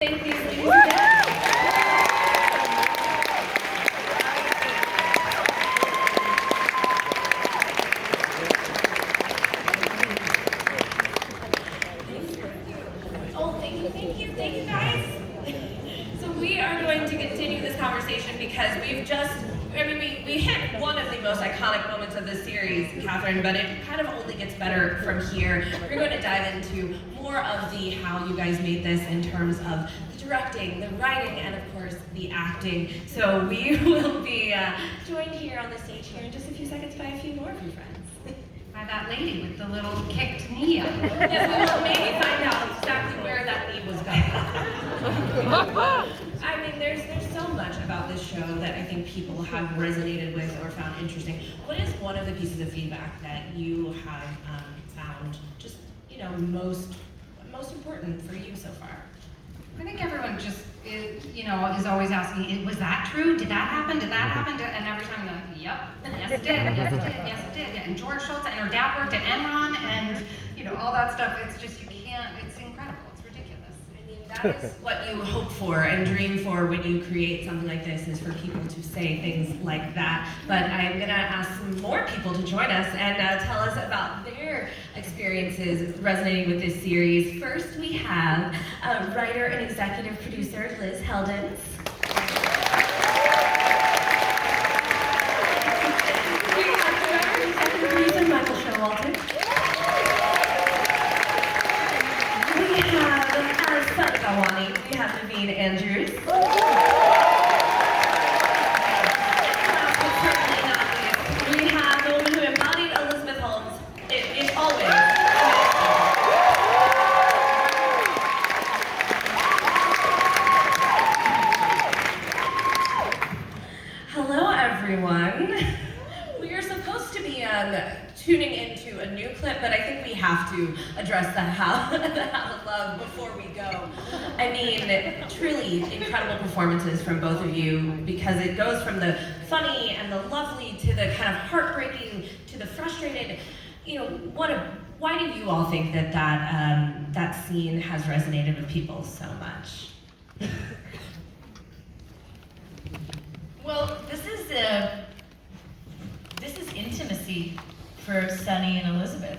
Thank you, ladies and gentlemen. Oh, thank you guys. So we are going to continue this conversation because we hit one of the most iconic moments of this series, Catherine, but it kind of only gets better from here. We're going to dive into more of the how you guys made this in terms of the directing, the writing, and of course the acting. So we will be joined here on the stage here in just a few seconds by a few more of your friends. By that lady with the little kicked knee up. Yes, we will maybe find out exactly where that knee was going. I mean, there's so much about this show that I think people have resonated with or found interesting. What is one of the pieces of feedback that you have found just, most important for you so far? I think everyone just is always asking, was that true? Did that happen? Did that happen? And every time they're like, yep, yes it did, yes it did, yes it did. And George Schultz and her dad worked at Enron and all that stuff. It's just, it's incredible. It's ridiculous. I mean, that is what you hope for and dream for when you create something like this, is for people to say things like that. But I'm gonna ask some more people to join us and tell us about their experiences resonating with this series. First, we have writer and executive producer Liz Heldens. We have director and executive producer Michael Showalter. We have, as Sunny Gawani, we have Naveen Andrews. Last but certainly not least, we have the woman who embodied Elizabeth Holmes. It's always. Hello, everyone. We are supposed to be tuning into a new clip, but I think we have to address the how of love before we go. I mean, truly incredible performances from both of you, because it goes from the funny and the lovely to the kind of heartbreaking to the frustrated. Why do you all think that scene has resonated with people so much? Well, this is intimacy for Sunny and Elizabeth.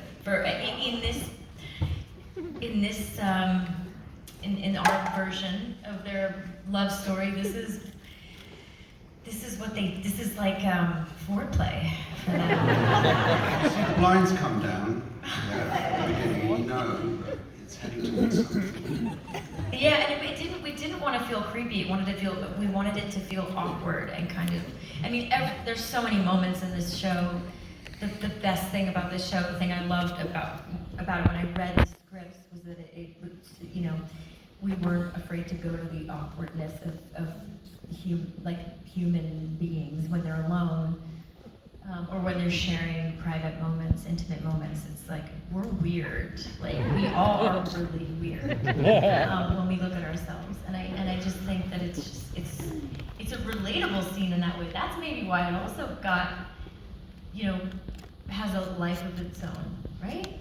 In our version of their love story, this is like foreplay for them. Blinds come down. At the beginning, it's heading towards something. Yeah, and we didn't want to feel creepy. We wanted it to feel awkward and kind of. There's so many moments in this show. The best thing about this show, the thing I loved about it when I read the scripts, was that we weren't afraid to go to the awkwardness of human beings when they're alone, or when they're sharing private moments, intimate moments. It's like, we're weird. Like, we all are really weird when we look at ourselves. And I just think that it's a relatable scene in that way. That's maybe why it also got, has a life of its own, right?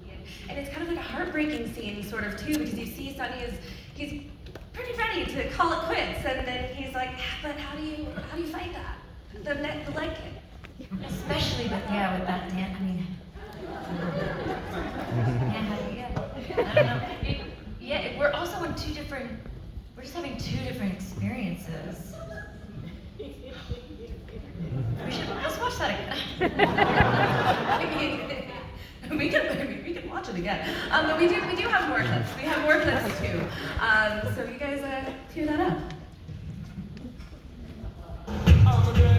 Yeah. And it's kind of like a heartbreaking scene, sort of, too, because you see Sunny he's pretty ready to call it quits, and then he's like, but how do you fight that? The leg kick. Especially with that dance. I don't know. We're also in we're just having two different experiences. Let's watch that again. we can watch it again. But we do have more clips. We have more clips too. So you guys cue that up.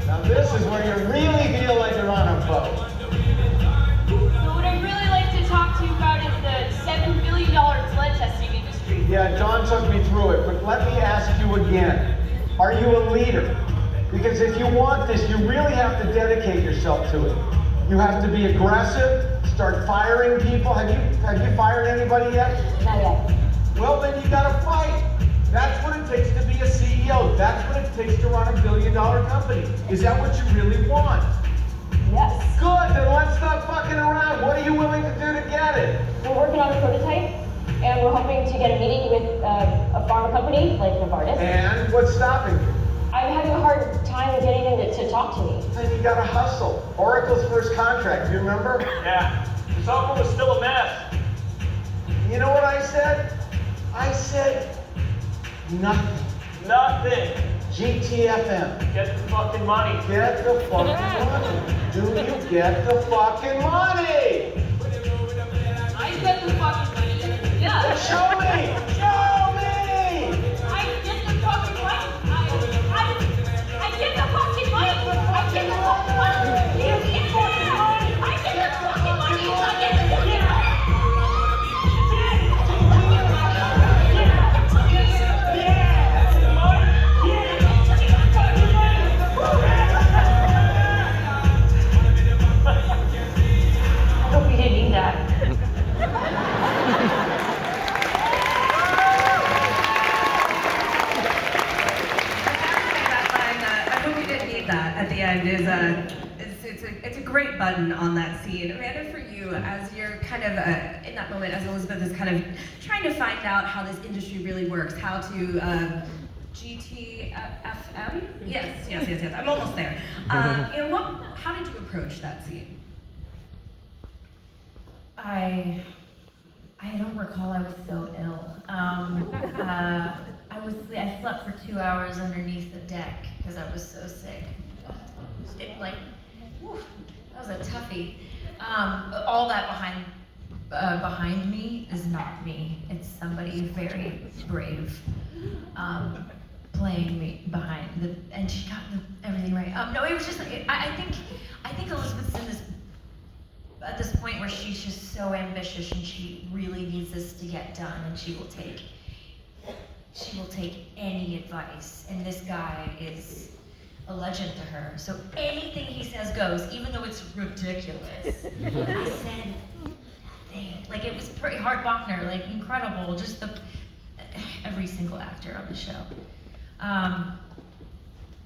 Now this is where you really feel like you're on a boat. So what I'd really like to talk to you about is the $7 billion sled testing industry. Yeah, John took me through it, but let me ask you again. Are you a leader? Because if you want this, you really have to dedicate yourself to it. You have to be aggressive, start firing people. Have you fired anybody yet? Not yet. Well, then you gotta fight. That's what it takes to be a CEO. That's what it takes to run $1 billion company. Is that what you really want? Yes. Good, then let's stop fucking around. What are you willing to do to get it? We're working on a prototype, and we're hoping to get a meeting with a pharma company like Novartis. And what's stopping you? I'm having a hard time getting them to talk to me. Then you gotta hustle. Oracle's first contract, do you remember? Yeah, the software was still a mess. You know what I said? I said nothing. Nothing. GTFM. Get the fucking money. Get the fucking money. Do you get the fucking money? I get the fucking money. Yeah. Then show me! Show me! I get the fucking money. I get the fucking money. I get the fucking money. You get the fucking money. I get the fucking money. I get the fucking money. I hope we didn't need that. I hope you didn't need that at the end it's a great button on that scene. Amanda, for you, as you're kind of in that moment, as Elizabeth is kind of trying to find out how this industry really works, how to GTFM? Yes. I'm almost there. How did you approach that scene? I don't recall I was so ill. I slept for 2 hours underneath the deck because I was so sick. That was a toughie. All that behind me is not me. It's somebody very brave playing me behind and she got everything right. No, it was just I think Elizabeth's in this at this point where she's just so ambitious and she really needs this to get done and she will take any advice, and this guy is a legend to her, so anything he says goes, even though it's ridiculous. I said nothing. Like, it was pretty Hart Bachner, like incredible, just every single actor on the show.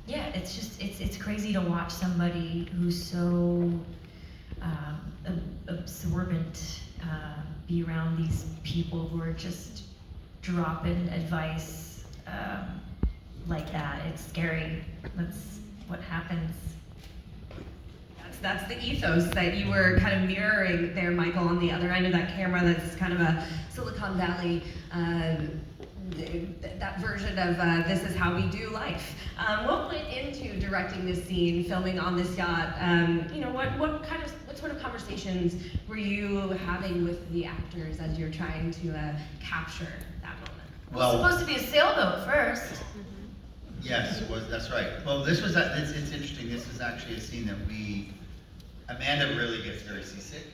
Yeah, it's just it's crazy to watch somebody who's so absorbent be around these people who are just dropping advice like that. It's scary. That's what happens. That's the ethos that you were kind of mirroring there, Michael, on the other end of that camera. That's kind of a Silicon Valley, that version of this is how we do life. What went into directing this scene, filming on this yacht? What sort of conversations were you having with the actors as you're trying to capture that moment? Well, it was supposed to be a sailboat first. Yes, that's right. Well, it's interesting. This is actually a scene that Amanda really gets very seasick.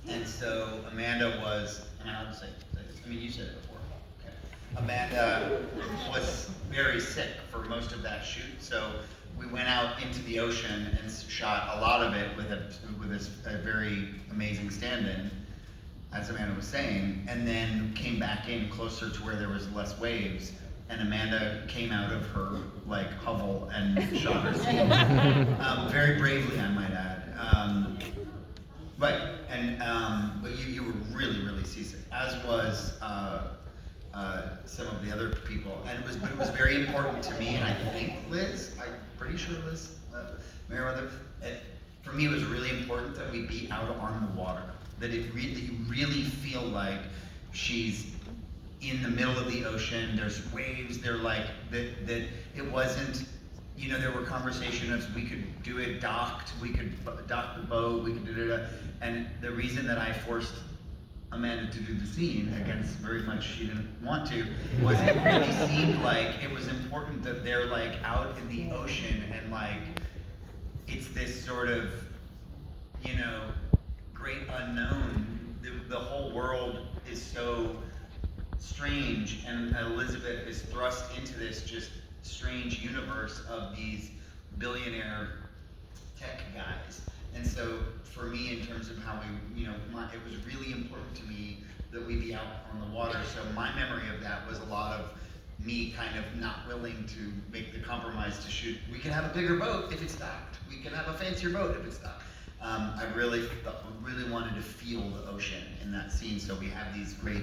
And so Amanda was, you said it before. Okay. Amanda was very sick for most of that shoot. So we went out into the ocean and shot a lot of it with a very amazing stand-in, as Amanda was saying, and then came back in closer to where there was less waves. And Amanda came out of her hovel and shot her scene. Very bravely, I might add. But you were really, really seasick, as was some of the other people. And it was very important to me, and I think Liz, I'm pretty sure Liz, Meriwether, for me it was really important that we be out on the water. That you really feel like she's in the middle of the ocean, there's waves, they're like, that it wasn't, there were conversations, we could do it docked, we could dock the boat, we could do it, and the reason that I forced Amanda to do the scene, against very much she didn't want to, was it really seemed like it was important that they're out in the ocean and it's this sort of, great unknown, the whole world is so strange, and Elizabeth is thrust into this just strange universe of these billionaire tech guys. And so for me, in terms of how we, it was really important to me that we be out on the water. So my memory of that was a lot of me kind of not willing to make the compromise to shoot. We can have a bigger boat if it's docked. We can have a fancier boat if it's docked. I really wanted to feel the ocean in that scene. So we have these great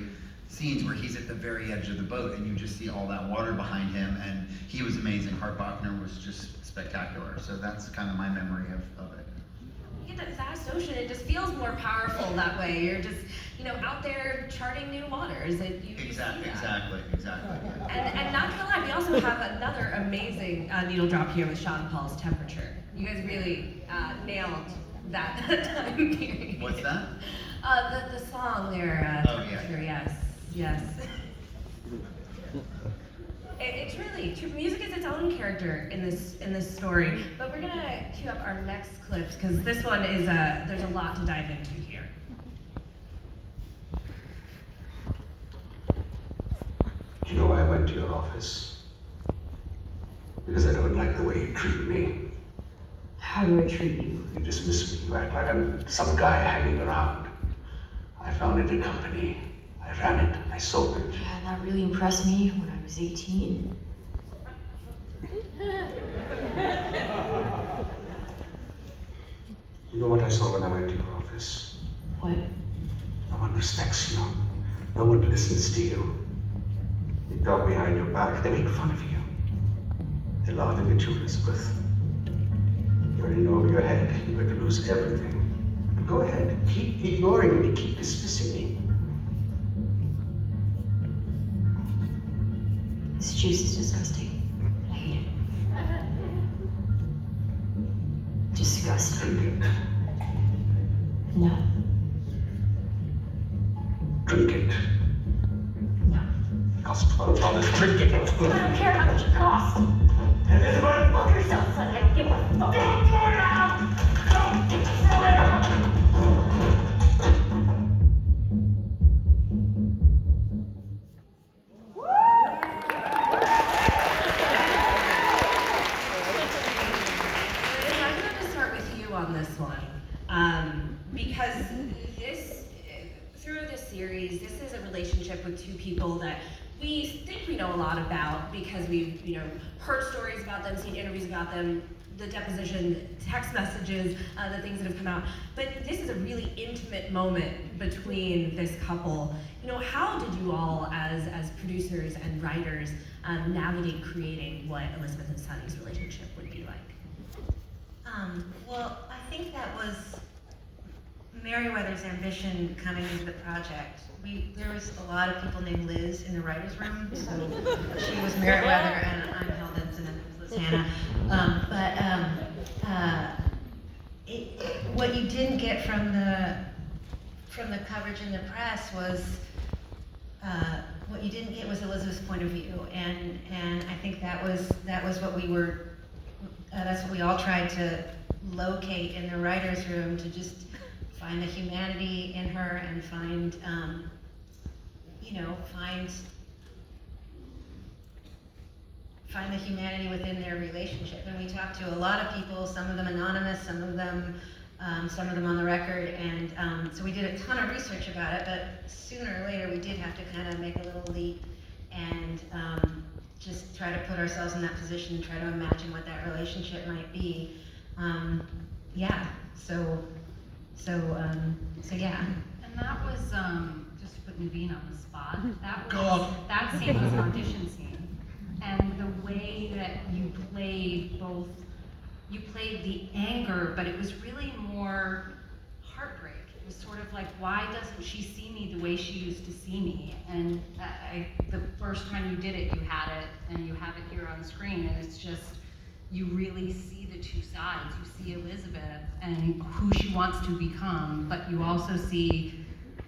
scenes where he's at the very edge of the boat and you just see all that water behind him, and he was amazing. Hart Bachner was just spectacular. So that's kind of my memory of it. You get that vast ocean, it just feels more powerful that way. You're just, out there charting new waters. Exactly. And not gonna lie, we also have another amazing needle drop here with Sean Paul's Temperature. You guys really nailed that time period. What's that? The song there, Oh, yeah. Temperature, yes. It's really, music is its own character in this story. But we're gonna cue up our next clips because this one is there's a lot to dive into here. Do you know why I went to your office? Because I don't like the way you treat me. How do I treat you? You dismiss me. You act like I'm some guy hanging around. I founded a company. I ran it. I sold it. Yeah, that really impressed me when I was 18. You know what I saw when I went to your office? What? No one respects you. No one listens to you. They talk behind your back. They make fun of you. They're laughing at you, Elizabeth. You're in over your head. You're going to lose everything. But go ahead. Keep ignoring me. Keep dismissing me. This juice is disgusting. I hate it. Disgusting. Drink it. No. Drink it. No. It costs $12. Drink it. I don't care how much it costs. Elizabeth! Fuck yourself, son. I don't give a fuck. Don't do it now! Don't do it! Liz, I'm going to start with you on this one, because through this series, this is a relationship with two people that we think we know a lot about because we've, heard stories about them, seen interviews about them, the deposition, text messages, the things that have come out. But this is a really intimate moment between this couple. How did you all, as producers and writers, navigate creating what Elizabeth and Sonny's relationship would be like? Well, I think that was Meriwether's ambition coming into the project. There was a lot of people named Liz in the writer's room, so she was Meriwether and I'm Hal Denson and this was Hannah. What you didn't get from the coverage in the press was what you didn't get was Elizabeth's point of view, and I think that was what we were. That's what we all tried to locate in the writer's room, to just find the humanity in her and find the humanity within their relationship. And we talked to a lot of people, some of them anonymous, some of them on the record, and so we did a ton of research about it, but sooner or later we did have to kind of make a little leap and just try to put ourselves in that position and try to imagine what that relationship might be. So yeah. And that was, just to put Naveen on the spot, that scene was an audition scene. And the way that you played the anger, but it was really more heartbreak. It was sort of like, why doesn't she see me the way she used to see me? And the first time you did it, you had it, and you have it here on screen, and it's just, you really see the two sides. You see Elizabeth and who she wants to become, but you also see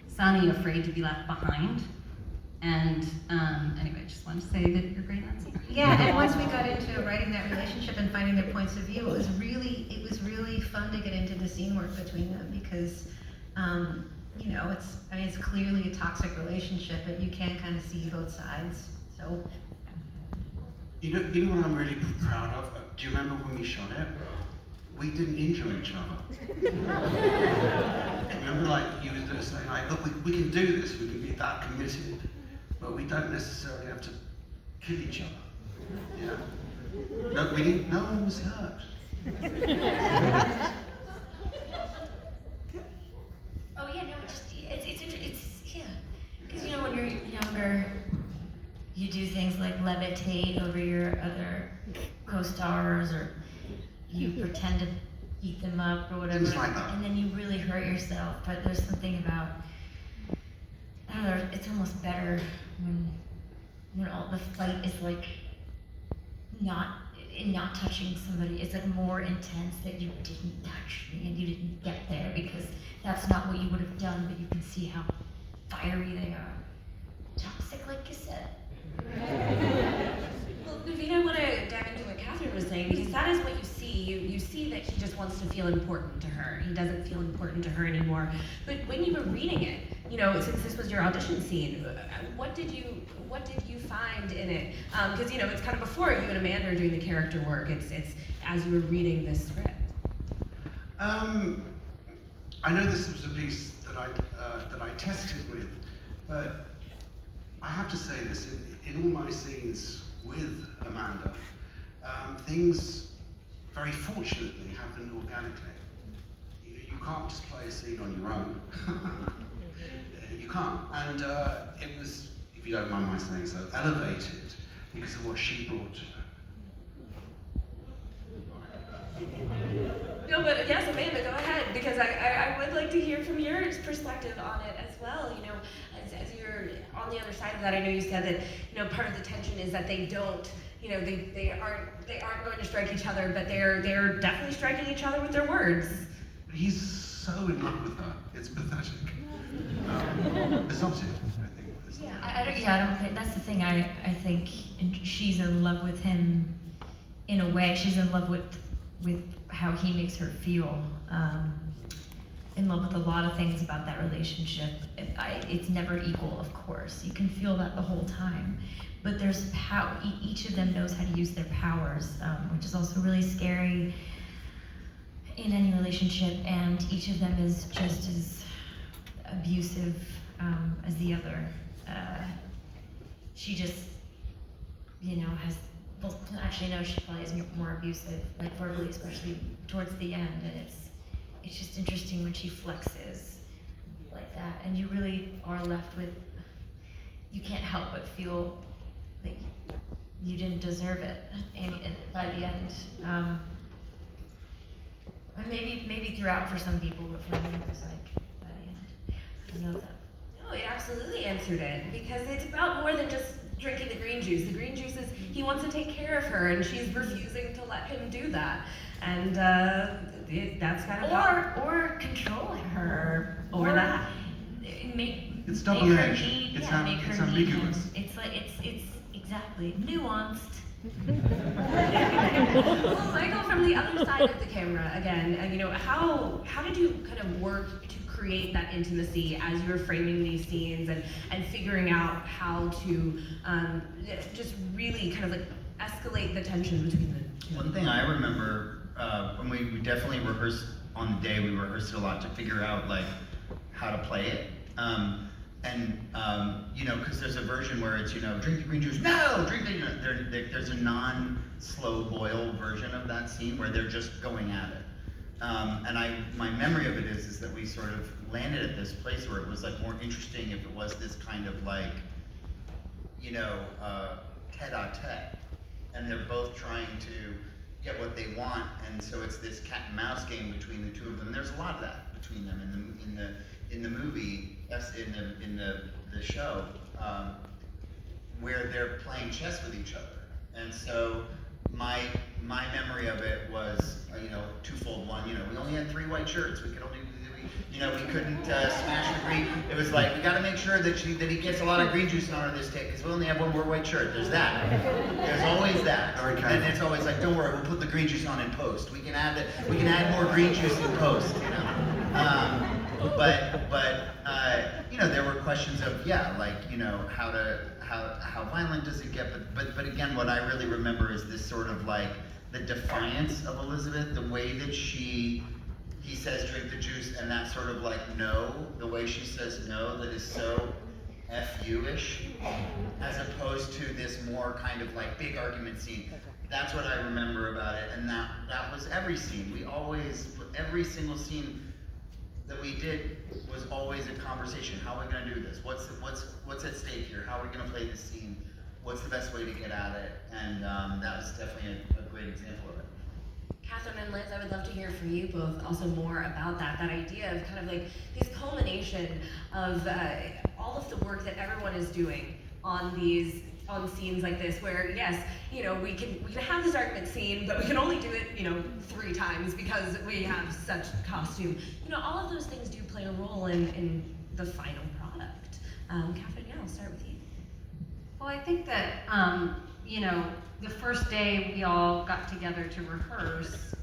Sonny afraid to be left behind. And anyway, just wanted to say that you're great in that scene. Yeah, and once we got into writing that relationship and finding their points of view, it was really fun to get into the scene work between them because, it's clearly a toxic relationship, but you can kind of see both sides. So. You know what I'm really proud of? Do you remember when we shot it? We didn't injure each other. Remember, you were saying, look, we can do this, we can be that committed, but we don't necessarily have to kill each other. Yeah. No one was hurt. do things like levitate over your other co-stars, or you pretend to eat them up or whatever, Things like that. and then you really hurt yourself. But there's something about, I don't know, it's almost better when all the fight is like not touching somebody. It's like more intense that you didn't touch me and you didn't get there, because that's not what you would have done, but you can see how fiery they are. Toxic, like you said. Well, Naveen, I want to dive into what Catherine was saying, because that is what you see. You see that he just wants to feel important to her. He doesn't feel important to her anymore. But when you were reading it, you know, since this was your audition scene, what did you find in it? Because you know, it's kind of before you and Amanda are doing the character work. It's as you were reading this script. I know this was a piece that I tested with, but I have to say this, in all my scenes with Amanda, things very fortunately happened organically. You can't just play a scene on your own. You can't. And it was, if you don't mind my saying so, elevated because of what she brought to it. No, but yes, Amanda, go ahead, because I would like to hear from your perspective on it as well. You know, as you're on the other side of that, I know you said that, you know, part of the tension is that they don't, you know, they aren't going to strike each other, but they're definitely striking each other with their words. He's so in love with her, it's pathetic. It's not it, I think. It's not. I don't think that's the thing. I think she's in love with him in a way. She's in love with how he makes her feel. In love with a lot of things about that relationship. It's never equal, of course. You can feel that the whole time. But there's power. Each of them knows how to use their powers, which is also really scary in any relationship. And each of them is just as abusive as the other. She just, you know, has. Well, actually, no, she probably is more abusive, like verbally, especially towards the end. And it's just interesting when she flexes like that, and you really are left with, you can't help but feel like you didn't deserve it by the end. And maybe throughout for some people, but for me it was like by the end. I don't know that. No, it absolutely answered it, because it's about more than just drinking the green juice. The green juice is he wants to take care of her, and she's refusing to let him do that. And that's kind of or control her, or that. It's double-edged. It's ambiguous. It's like it's exactly nuanced. Well, Michael, from the other side of the camera again, you know, how did you kind of work to create that intimacy as you were framing these scenes and figuring out how to just really kind of like escalate the tension between the two? One thing I remember, when we definitely rehearsed on the day, we rehearsed it a lot to figure out like how to play it. You know, because there's a version where it's, you know, drink the green juice, no, drink the, you know, there's a non-slow boil version of that scene where they're just going at it. My memory of it is that we sort of landed at this place where it was like more interesting if it was this kind of like, you know, tete-a-tete, and they're both trying to get what they want, and so it's this cat and mouse game between the two of them. And there's a lot of that between them in the movie, in the show, where they're playing chess with each other. And so my memory of it was, you know, twofold. One, you know, we only had 3 white shirts. We could only, you know, we couldn't smash the green. It was like, we got to make sure that he gets a lot of green juice on this take, because we only have 1 more white shirt. There's that. There's always that. And it's always like, don't worry, we'll put the green juice on in post. We can add more green juice in post, you know. You know, there were questions of, yeah, like, you know, how violent does it get? But again, what I really remember is this sort of like the defiance of Elizabeth, the way that he says drink the juice, and that sort of like no, the way she says no, that is so F you-ish, as opposed to this more kind of like big argument scene. That's what I remember about it, and that was every scene. We always, every single scene that we did was always a conversation. How are we going to do this? What's at stake here? How are we going to play this scene what's the best way to get at it, and that was definitely a great example of it. Catherine and Liz, I would love to hear from you both also more about that idea of kind of like this culmination of all of the work that everyone is doing on scenes like this, where yes, you know, we can have this argument scene, but we can only do it, you know, 3 times because we have such costume. You know, all of those things do play a role in the final product. Catherine, yeah, I'll start with you. Well, I think that, you know, the first day we all got together to rehearse,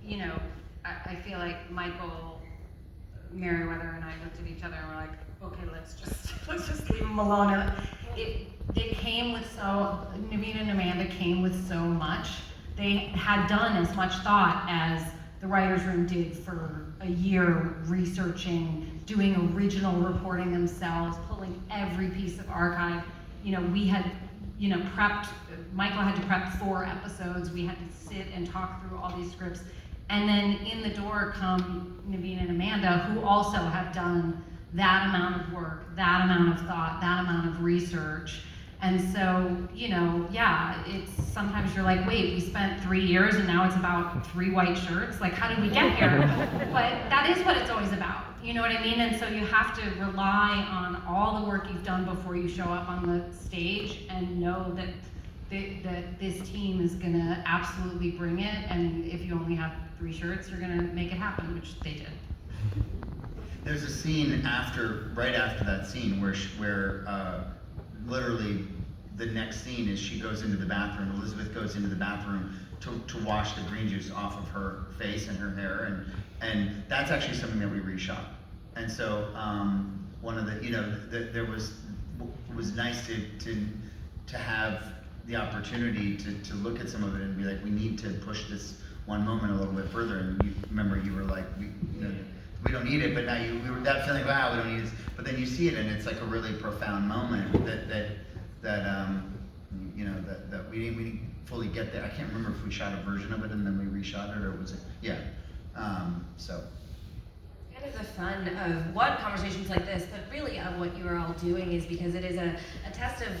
you know, I feel like Michael Merriweather and I looked at each other and were like, okay, let's just leave him alone. They came with Naveen and Amanda came with so much. They had done as much thought as the writer's room did for a year, researching, doing original reporting themselves, pulling every piece of archive. You know, we had, you know, Michael had to prep 4 episodes. We had to sit and talk through all these scripts. And then in the door come Naveen and Amanda, who also have done that amount of work, that amount of thought, that amount of research. And so, you know, yeah, it's sometimes you're like, wait, we spent 3 years and now it's about 3 white shirts? Like, how did we get here? But that is what it's always about, you know what I mean? And so you have to rely on all the work you've done before you show up on the stage and know that this team is gonna absolutely bring it, and if you only have 3 shirts, you're gonna make it happen, which they did. There's a scene right after that scene where literally the next scene is she goes into the bathroom. Elizabeth goes into the bathroom to wash the green juice off of her face and her hair, and that's actually something that we reshot. And so one of the, you know, it was nice to have the opportunity to look at some of it and be like, we need to push this one moment a little bit further. And you remember, you were like, we don't need it, but now we were that feeling, wow, we don't need this. But then you see it, and it's like a really profound moment that you know, that we didn't fully get there. I can't remember if we shot a version of it and then we reshot it, or was it, yeah. So. Kind of the fun of what conversations like this, but really of what you are all doing, is because it is a test of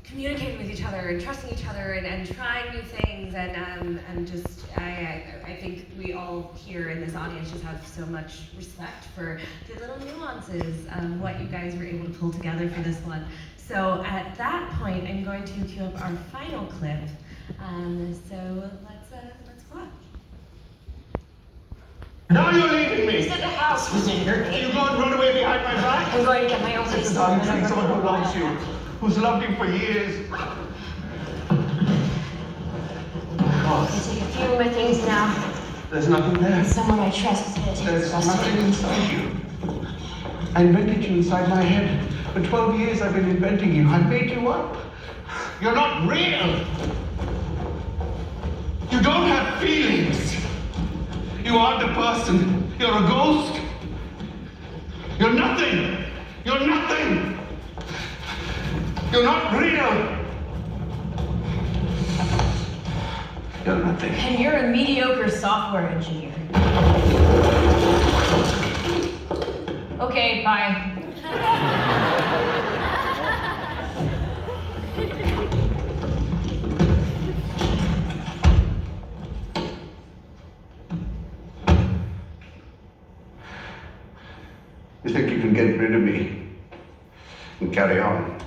communicating with each other and trusting each other and trying new things, and just I think we all here in this audience just have so much respect for the little nuances of what you guys were able to pull together for this one. So at that point, I'm going to cue up our final clip. So let's watch. Now you're leaving me! You said the house was in your Are name. you going to run away behind my back? I'm going to get my own place. I'm treating someone who loves you, who's loved you for years. I take a few of my things now. There's nothing there. Someone I trust is going to take There's the rest of nothing it. inside you. I invented you inside my head. For 12 years I've been inventing you. I made you up. You're not real. You don't have feelings. You aren't a person. You're a ghost. You're nothing. You're nothing. You're not real. You're nothing. And you're a mediocre software engineer. Okay, bye. You think you can get rid of me and carry on?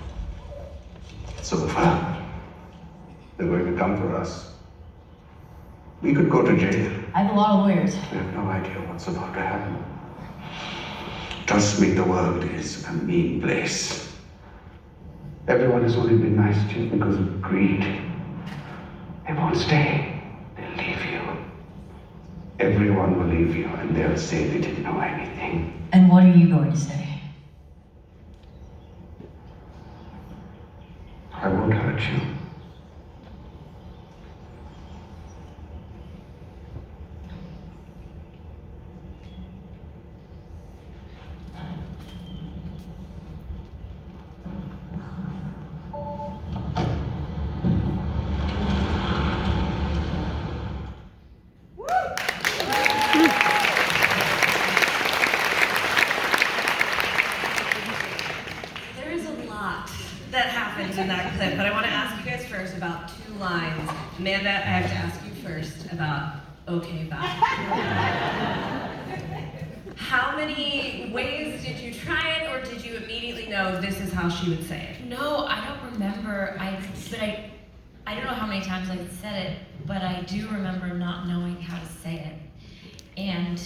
So the fun, they're going to come for us. We could go to jail. I have a lot of lawyers. We have no idea what's about to happen. Trust me, the world is a mean place. Everyone has only been nice to you because of greed. They won't stay. They'll leave you. Everyone will leave you, and they'll say they didn't know anything. And what are you going to say? I won't hurt you. There is a lot that happened bit, but I want to ask you guys first about 2 lines. Amanda, I have to ask you first about okay, bye. How many ways did you try it, or did you immediately know this is how she would say it? No, I don't remember. I don't know how many times I said it, but I do remember not knowing how to say it. And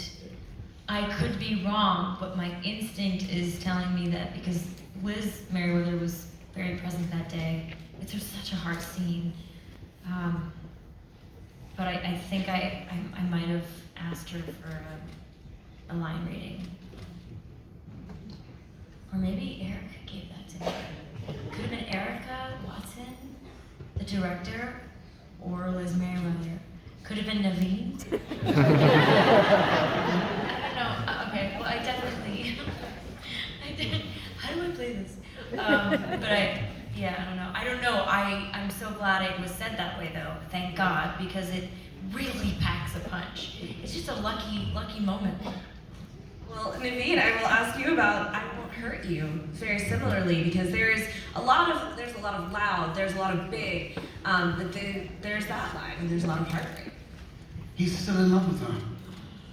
I could be wrong, but my instinct is telling me that because Liz Merriweather was very present that day. It's just such a hard scene. But I think I might have asked her for a line reading. Or maybe Erica gave that to me. Could have been Erica Watson, the director, or Liz Merriweather. Could have been Naveen. I don't know. Okay, well, I definitely. How do I play this? But I don't know. I don't know. I'm so glad it was said that way, though. Thank God, because it really packs a punch. It's just a lucky moment. Well, Naveen, I will ask you about I Won't Hurt You very similarly, because there's a lot of loud, there's a lot of big, but there's that line, and there's a lot of heartbreak. He's still in love with her.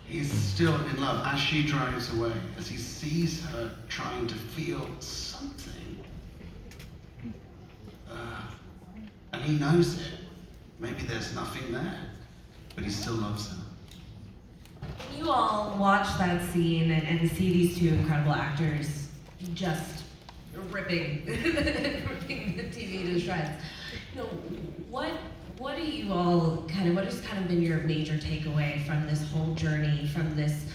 He's still in love as she drives away, as he sees her trying to feel something. And he knows it. Maybe there's nothing there, but he still loves her. When you all watch that scene and see these 2 incredible actors just ripping the TV to shreds, you know, what do you all what has kind of been your major takeaway from this whole journey, from this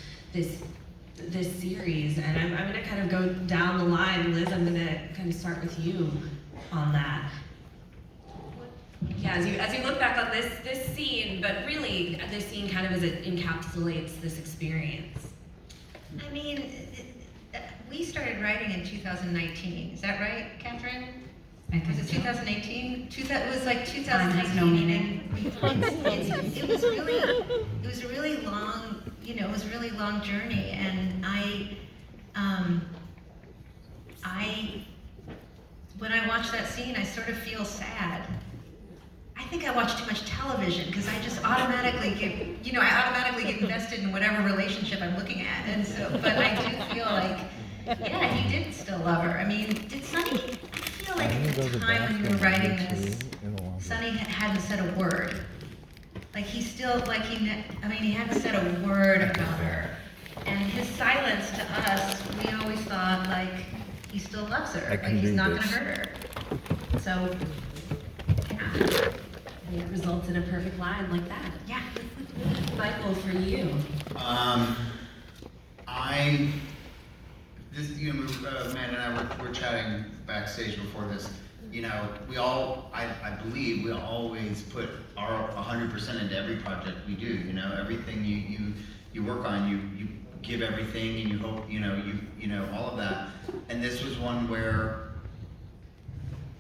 series? And I'm going to kind of go down the line. Liz, I'm going to kind of start with you on that. Yeah, as you look back on this scene, but really this scene kind of as it encapsulates this experience. I mean, we started writing in 2019. Is that right, Catherine? Was it 2018? It was like 2019, and it was a really long, it was a really long journey, and when I watch that scene, I sort of feel sad. I think I watch too much television because I just automatically get invested in whatever relationship I'm looking at, and so, but I do feel like, yeah, he did still love her. I mean, did Sonny? I feel like at the time when you were writing this, Sonny hadn't said a word. Like he still, he hadn't said a word about her, and his silence to us, we always thought like he still loves her, like he's not going to hurt her. So, yeah. And it results in a perfect line like that. Yeah. Michael, for you. Amanda and I were chatting backstage before this. You know, I believe we always put our 100% into every project we do. You know, everything you work on, you give everything, and you hope, you know, all of that. And this was one where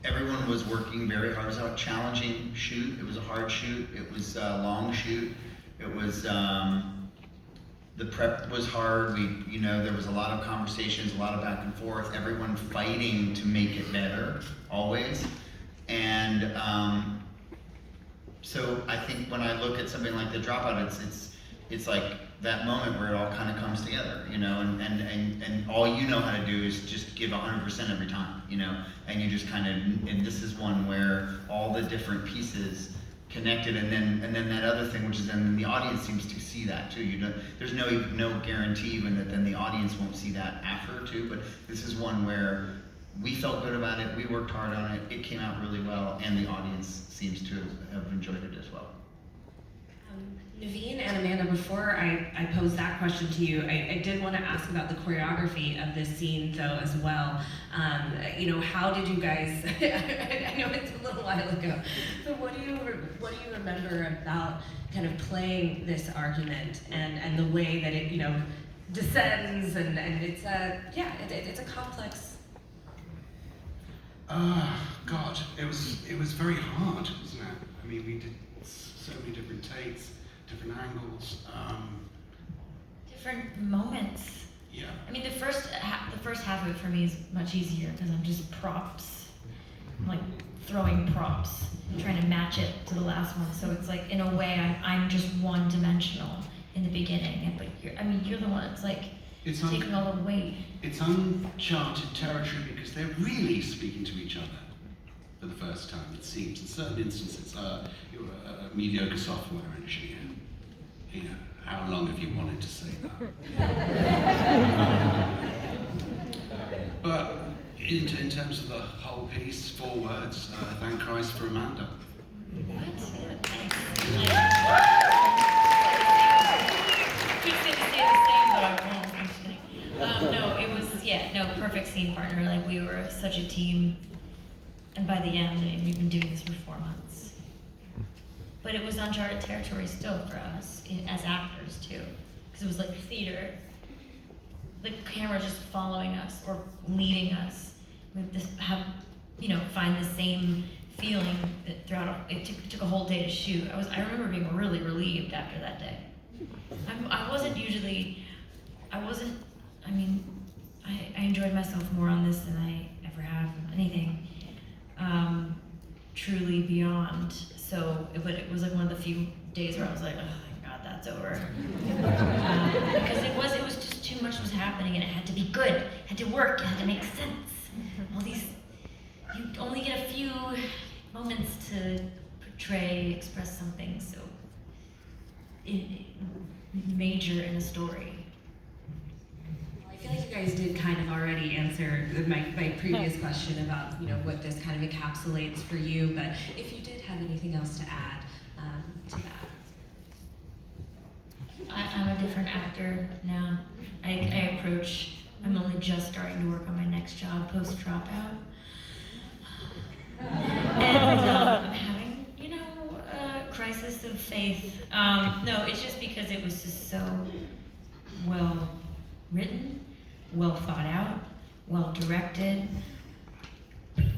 everyone was working very hard. It was a challenging shoot. It was a hard shoot. It was a long shoot. It was, the prep was hard. There was a lot of conversations, a lot of back and forth, everyone fighting to make it better, always. And so I think when I look at something like The Dropout, it's like that moment where it all kind of comes together, you know, and all you know how to do is just give 100% every time, you know, and you just kind of, and this is one where all the different pieces connected, and then that other thing, which is then the audience seems to see that too. There's no guarantee even that then the audience won't see that after too, but this is one where we felt good about it, we worked hard on it, it came out really well, and the audience seems to have enjoyed it as well. Naveen and Amanda, before I pose that question to you, I did want to ask about the choreography of this scene, though, as well. How did you guys? I know it's a little while ago, but what do you remember about kind of playing this argument and the way that it descends and it's a complex. God, it was very hard, wasn't it? I mean, we did so many different takes. Different angles, different moments. Yeah. I mean, the first half of it for me is much easier because I'm just props. I'm like throwing props, trying to match it to the last one. So it's like, in a way, I'm just one-dimensional in the beginning, but you're the one that's like taking all the weight. It's uncharted territory because they're really speaking to each other for the first time, it seems. In certain instances, you're a mediocre software engineer. You know, how long have you wanted to say that? But in terms of the whole piece, 4 words, thank Christ for Amanda. No, it was, perfect scene partner. Like, we were such a team. And by the end, and we've been doing this for 4 months. But it was uncharted territory still for us, as actors too. Because it was like theater. The camera just following us or leading us. With this, find the same feeling that throughout, it took a whole day to shoot. I remember being really relieved after that day. I enjoyed myself more on this than I ever have anything truly beyond. So, but it was like one of the few days where I was like, oh my God, that's over. Because it was just too much was happening, and it had to be good, it had to work, it had to make sense. All these, you only get a few moments to portray, express something so major in a story. I feel like you guys did kind of already answer my previous question about what this kind of encapsulates for you, but if you did have anything else to add to that. I'm a different actor now. I'm only just starting to work on my next job post Dropout. And I'm having, a crisis of faith. No, it's just because it was just so well written, well thought out, well directed,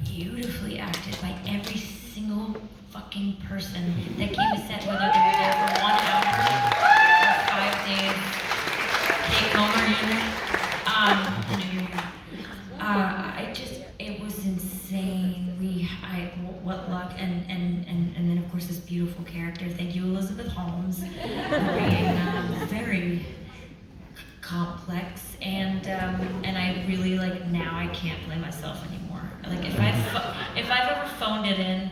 beautifully acted by every single fucking person that came to set, whether they were there for 1 hour or 5 days. Kate Comer, it was insane. What luck, and then of course this beautiful character. Thank you, Elizabeth Holmes, for being very complex, and I really now I can't play myself anymore. Like if I've ever phoned it in,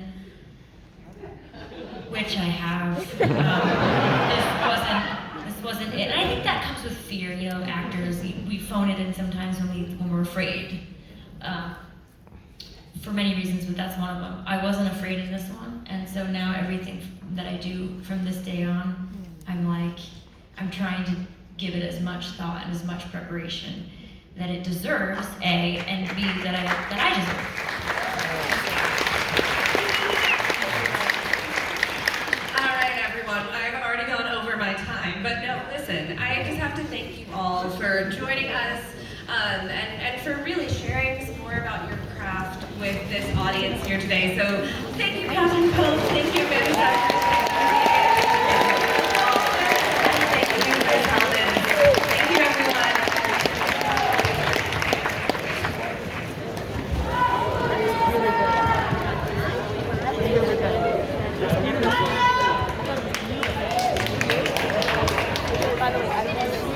which I have, this wasn't it. And I think that comes with fear. Actors, we phone it in sometimes when we're afraid. For many reasons, but that's one of them. I wasn't afraid in this one, and so now everything that I do from this day on, I'm trying to give it as much thought and as much preparation that it deserves, A, and B, that I deserve. All right, everyone, I've already gone over my time, but no, listen, I just have to thank you all for joining us, and for really sharing some more about your craft with this audience here today. So thank you, Catherine Pope, thank you, Amanda.